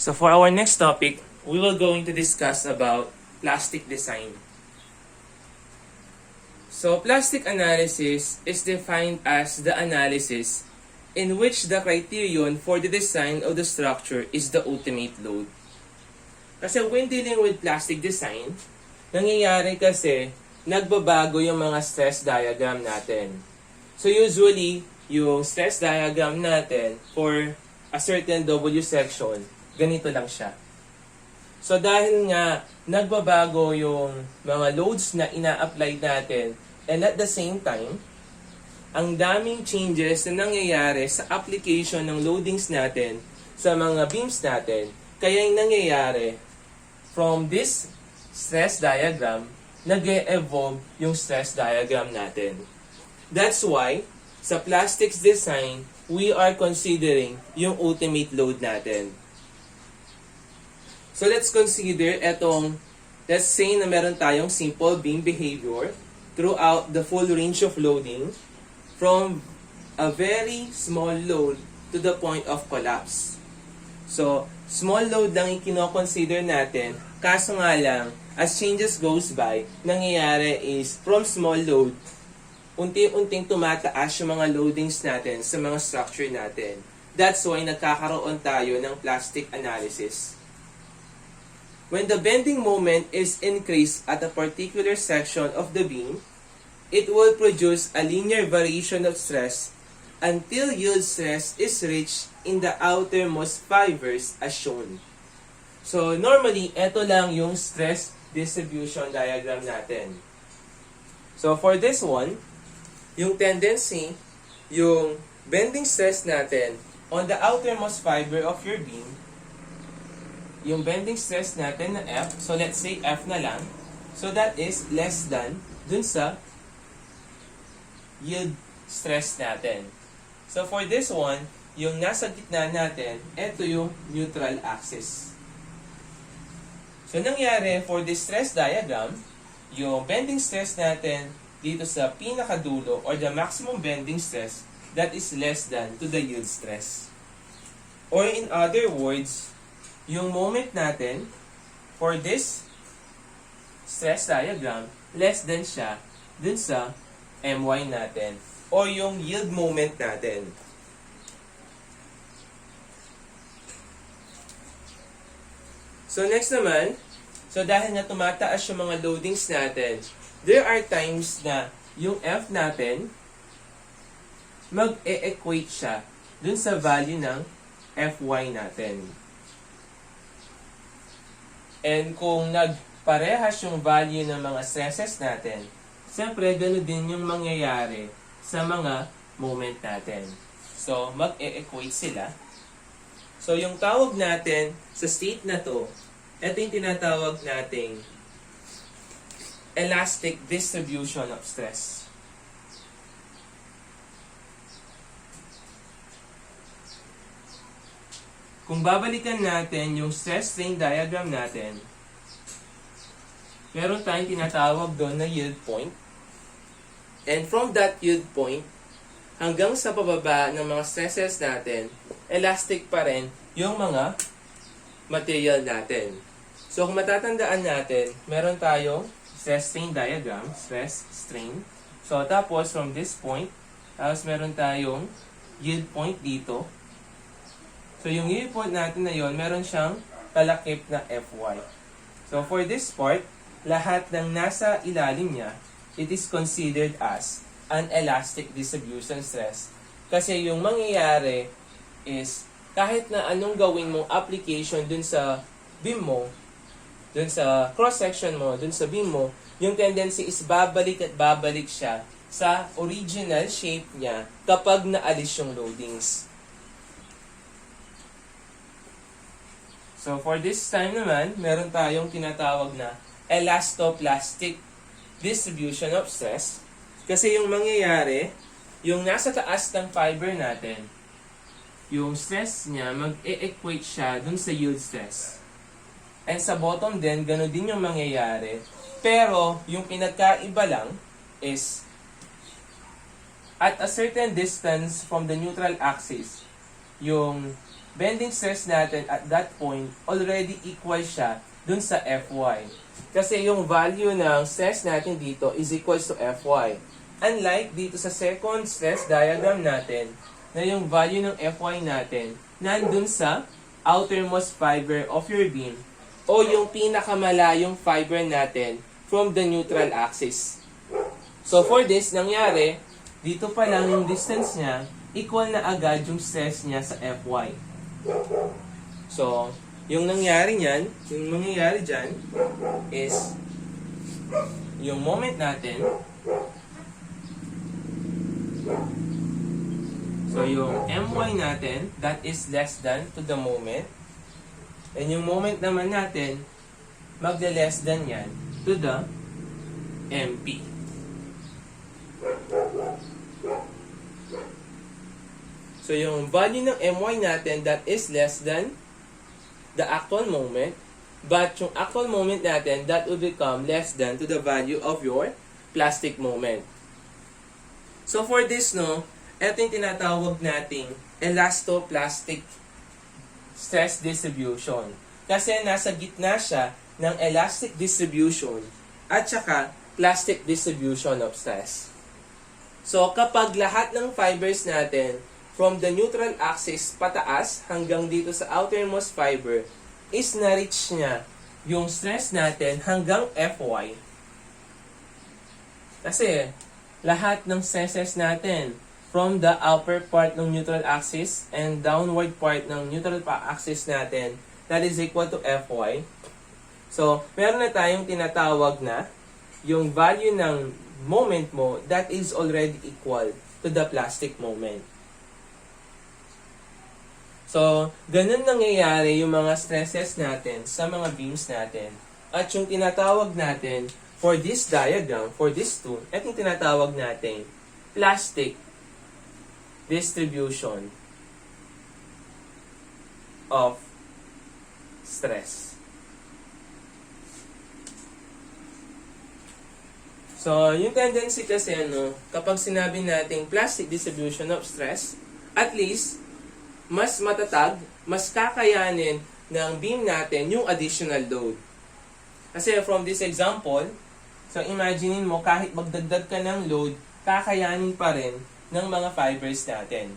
So for our next topic, we will going to discuss about plastic design. So plastic analysis is defined as the analysis in which the criterion for the design of the structure is the ultimate load. Kasi when dealing with plastic design, nangyayari kasi nagbabago yung mga stress diagram natin. So usually, yung stress diagram natin for a certain W section, ganito lang siya. So dahil nga nagbabago yung mga loads na ina-apply natin, and at the same time, ang daming changes na nangyayari sa application ng loadings natin sa mga beams natin, kaya yung nangyayari from this stress diagram, nag-e-evolve yung stress diagram natin. That's why, sa plastics design, we are considering yung ultimate load natin. So let's consider let's say na meron tayong simple beam behavior throughout the full range of loading from a very small load to the point of collapse. So, small load lang yung kino-consider natin, kaso nga lang, as changes goes by, nangyayari is from small load, unti-unting tumataas yung mga loadings natin sa mga structure natin. That's why nagkakaroon tayo ng plastic analysis. When the bending moment is increased at a particular section of the beam, it will produce a linear variation of stress until yield stress is reached in the outermost fibers as shown. So normally, ito lang yung stress distribution diagram natin. So for this one, yung tendency, yung bending stress natin on the outermost fiber of your beam, yung bending stress natin na F, so let's say F na lang, so that is less than dun sa yield stress natin. So for this one, yung nasa gitna natin, ito yung neutral axis. So nangyari for this stress diagram, yung bending stress natin dito sa pinakadulo or the maximum bending stress, that is less than to the yield stress. Or in other words, yung moment natin for this stress diagram, less than siya dun sa MY natin or yung yield moment natin. So next naman, so dahil nga tumataas yung mga loadings natin, there are times na yung F natin mag-e-equate siya dun sa value ng Fy natin. And kung nagparehas yung value ng mga stresses natin, siyempre gano'n din yung mangyayari sa mga moment natin. So mag-e-equate sila. So yung tawag natin sa state na to, ito yung tinatawag nating elastic distribution of stress. Kung babalikan natin yung stress strain diagram natin, meron tayong tinatawag doon na yield point. And from that yield point, hanggang sa pababa ng mga stresses natin, elastic pa rin yung mga material natin. So kung matatandaan natin, meron tayong stress strain diagram, stress strain. So tapos from this point, tapos meron tayong yield point dito. So yung yield point natin na yon, meron siyang kalakip na Fy. So for this part, lahat ng nasa ilalim niya, it is considered as an elastic distribution stress. Kasi yung mangyayari is, kahit na anong gawin mong application dun sa beam mo, dun sa cross-section mo, dun sa beam mo, yung tendency is babalik at babalik siya sa original shape niya kapag naalis yung loadings. So for this time naman, meron tayong tinatawag na elastoplastic distribution of stress. Kasi yung mangyayari, yung nasa taas ng fiber natin, yung stress niya, mag-e-equate siya dun sa yield stress. And sa bottom din, gano'n din yung mangyayari. Pero, yung pinagkaiba lang is, at a certain distance from the neutral axis, yung bending stress natin at that point already equal siya dun sa Fy. Kasi yung value ng stress natin dito is equals to Fy. Unlike dito sa second stress diagram natin, na yung value ng Fy natin nandun sa outermost fiber of your beam o yung pinakamalayong fiber natin from the neutral axis. So for this, nangyari, dito pa lang yung distance niya, equal na agad yung stress niya sa Fy. So, yung nangyari dyan is yung moment natin. So, yung My natin, that is less than to the moment. And yung moment naman natin, magla-less than yan to the MP. So, yung value ng My natin, that is less than the actual moment. But yung actual moment natin, that will become less than to the value of your plastic moment. So, for this, ito yung tinatawag nating elastoplastic stress distribution. Kasi nasa gitna siya ng elastic distribution at saka plastic distribution of stress. So, kapag lahat ng fibers natin from the neutral axis pataas hanggang dito sa outermost fiber is na-reach niya yung stress natin hanggang Fy. Kasi lahat ng stresses natin from the upper part ng neutral axis and downward part ng neutral axis natin, that is equal to Fy. So, meron na tayong tinatawag na yung value ng moment mo that is already equal to the plastic moment. So, ganun nangyayari yung mga stresses natin sa mga beams natin. At yung tinatawag natin for this diagram, for this two, ito yung tinatawag natin plastic distribution of stress. So, yung tendency kasi kapag sinabi nating plastic distribution of stress, at least, mas matatag, mas kakayanin ng beam natin yung additional load. Kasi from this example, so imaginein mo kahit magdagdag ka ng load, kakayanin pa rin ng mga fibers natin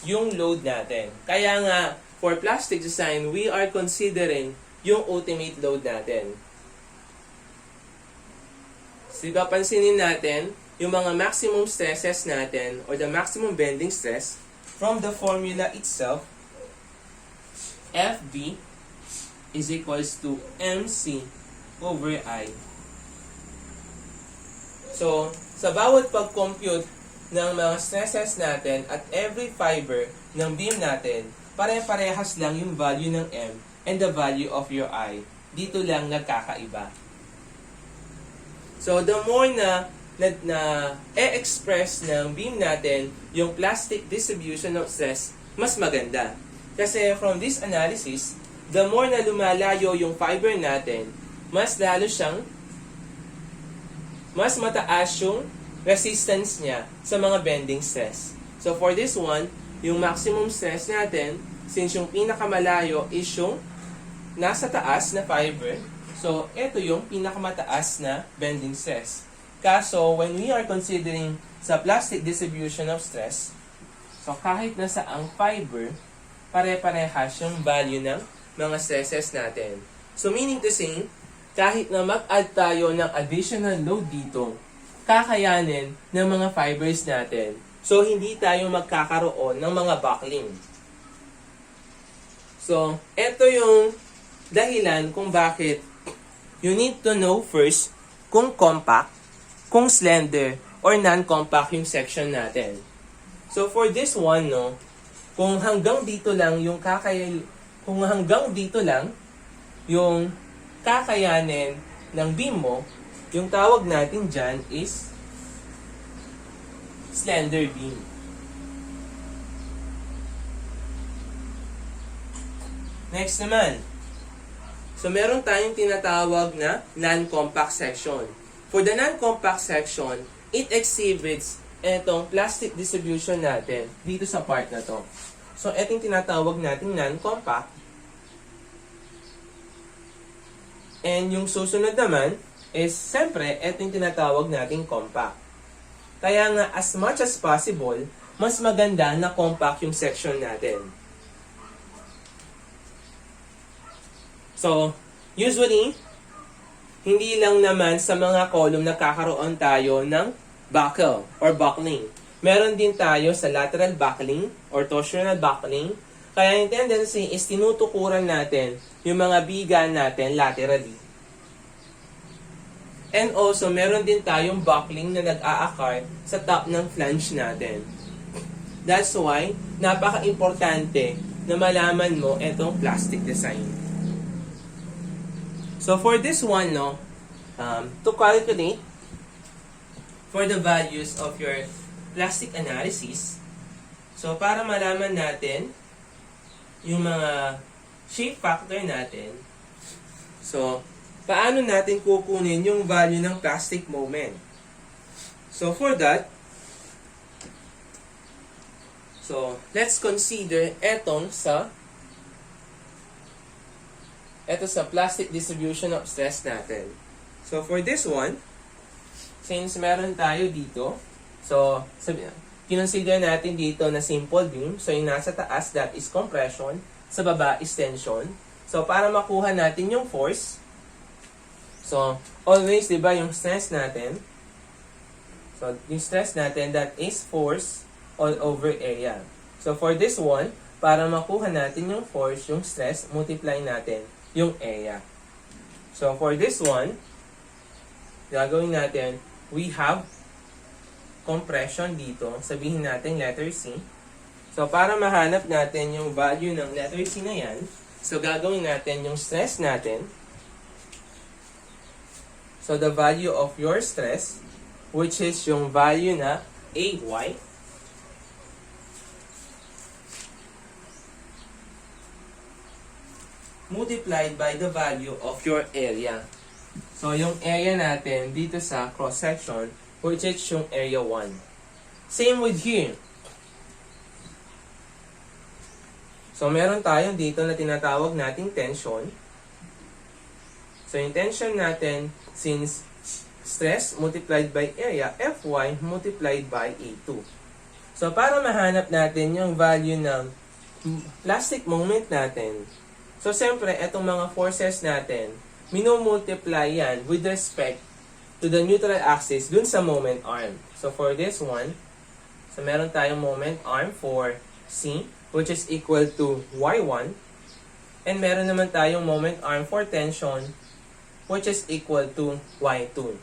yung load natin. Kaya nga, for plastic design, we are considering yung ultimate load natin. So, diba, pansinin natin yung mga maximum stresses natin or the maximum bending stress from the formula itself, FB is equals to MC over I. So, sa bawat pag-compute ng mga stresses natin at every fiber ng beam natin, pare-parehas lang yung value ng M and the value of your I. Dito lang nagkakaiba. So, the more na e-express ng beam natin yung plastic distribution of stress, mas maganda. Kasi from this analysis, the more na lumalayo yung fiber natin, mas mataas yung resistance niya sa mga bending stress. So for this one, yung maximum stress natin, since yung pinakamalayo is yung nasa taas na fiber, so ito yung pinakamataas na bending stress. Kaso, when we are considering sa plastic distribution of stress, so kahit nasa ang fiber, pare-parehas yung value ng mga stresses natin. So meaning to say, kahit na mag-add tayo ng additional load dito, kakayanin ng mga fibers natin. So hindi tayo magkakaroon ng mga buckling. So, ito yung dahilan kung bakit you need to know first kung compact, kung slender, or non-compact yung section natin. So for this one, kung hanggang dito lang yung kakayanin ng beam mo, yung tawag natin dyan is slender beam. Next naman. So meron tayong tinatawag na non-compact section. For the non-compact section, it exhibits itong plastic distribution natin dito sa part na to. So, ito yung tinatawag nating non-compact. And yung susunod naman is, siyempre, ito yung tinatawag nating compact. Kaya nga, as much as possible, mas maganda na compact yung section natin. So, usually, hindi lang naman sa mga column nagkakaroon tayo ng buckle or buckling. Meron din tayo sa lateral buckling or torsional buckling. Kaya yung tendency is tinutukuran natin yung mga biga natin laterally. And also, meron din tayong buckling na nag-aakar sa top ng flange natin. That's why, napaka-importante na malaman mo itong plastic design. So, for this one, to calculate for the values of your plastic analysis, so, para malaman natin yung mga shape factor natin, so, paano natin kukunin yung value ng plastic moment? So, for that, so, let's consider etong sa plastic distribution of stress natin. So, for this one, since meron tayo dito, so, kinonsider natin dito na simple beam. So, yung nasa taas, that is compression. Sa baba is tension. So, para makuha natin yung force, so, always, di ba, yung stress natin, so, yung stress natin, that is force all over area. So, for this one, para makuha natin yung force, yung stress, multiply natin yung area. So, for this one, gagawin natin, we have compression dito. Sabihin natin letter C. So, para mahanap natin yung value ng letter C na yan, so, gagawin natin yung stress natin. So, the value of your stress, which is yung value na AY, multiplied by the value of your area. So, yung area natin dito sa cross-section, which is yung area 1. Same with here. So, meron tayong dito na tinatawag nating tension. So, yung tension natin, since stress multiplied by area, Fy multiplied by A2. So, para mahanap natin yung value ng plastic moment natin, so, siyempre, itong mga forces natin, minumultiply yan with respect to the neutral axis dun sa moment arm. So, for this one, so meron tayong moment arm for C, which is equal to Y1. And meron naman tayong moment arm for tension, which is equal to Y2.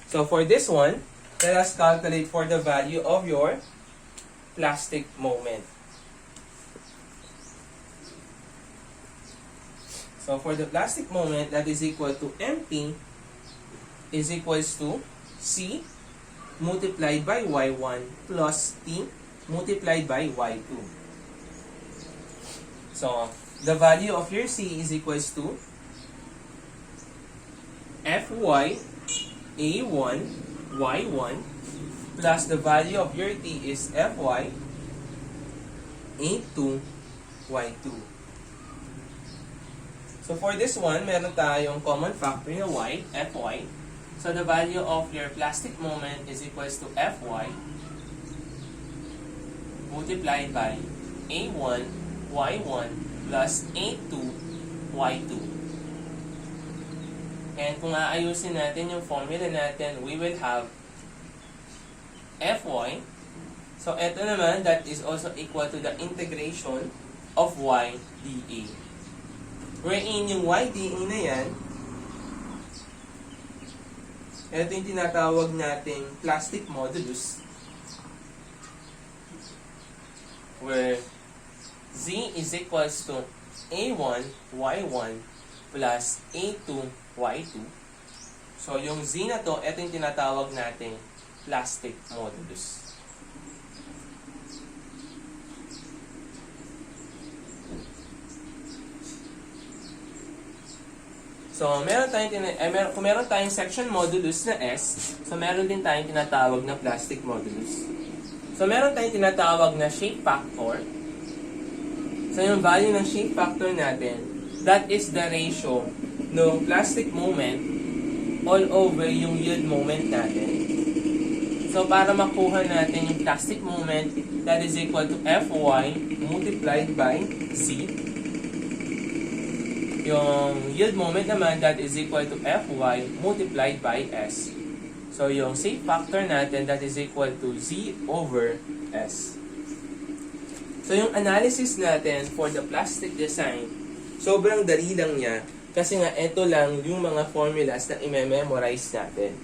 So, for this one, let us calculate for the value of your plastic moment. So, for the plastic moment, that is equal to MP is equals to C multiplied by Y1 plus T multiplied by Y2. So, the value of your C is equals to Fy A1 Y1 plus the value of your T is Fy A2 Y2. So, for this one, meron tayong common factor na y, Fy. So, the value of your plastic moment is equals to Fy multiplied by A1 Y1 plus A2 Y2. And kung aayusin natin yung formula natin, we will have Fy. So, ito naman, that is also equal to the integration of y dA. Wherein yung YDA na yan, ito yung tinatawag nating plastic modulus, where Z is equals to A1 Y1 plus A2 Y2. So, yung Z na to, ito yung tinatawag nating plastic modulus. So, kung meron tayong section modulus na S, so meron din tayong tinatawag na plastic modulus. So, meron tayong tinatawag na shape factor, So yung value ng shape factor natin, that is the ratio ng plastic moment all over yung yield moment natin. So para makuha natin yung plastic moment, that is equal to Fy multiplied by C. Yung yield moment naman, that is equal to Fy multiplied by S. So yung shape factor natin, that is equal to Z over S. So yung analysis natin for the plastic design, sobrang dali lang niya kasi nga ito lang yung mga formulas na i-memorize natin.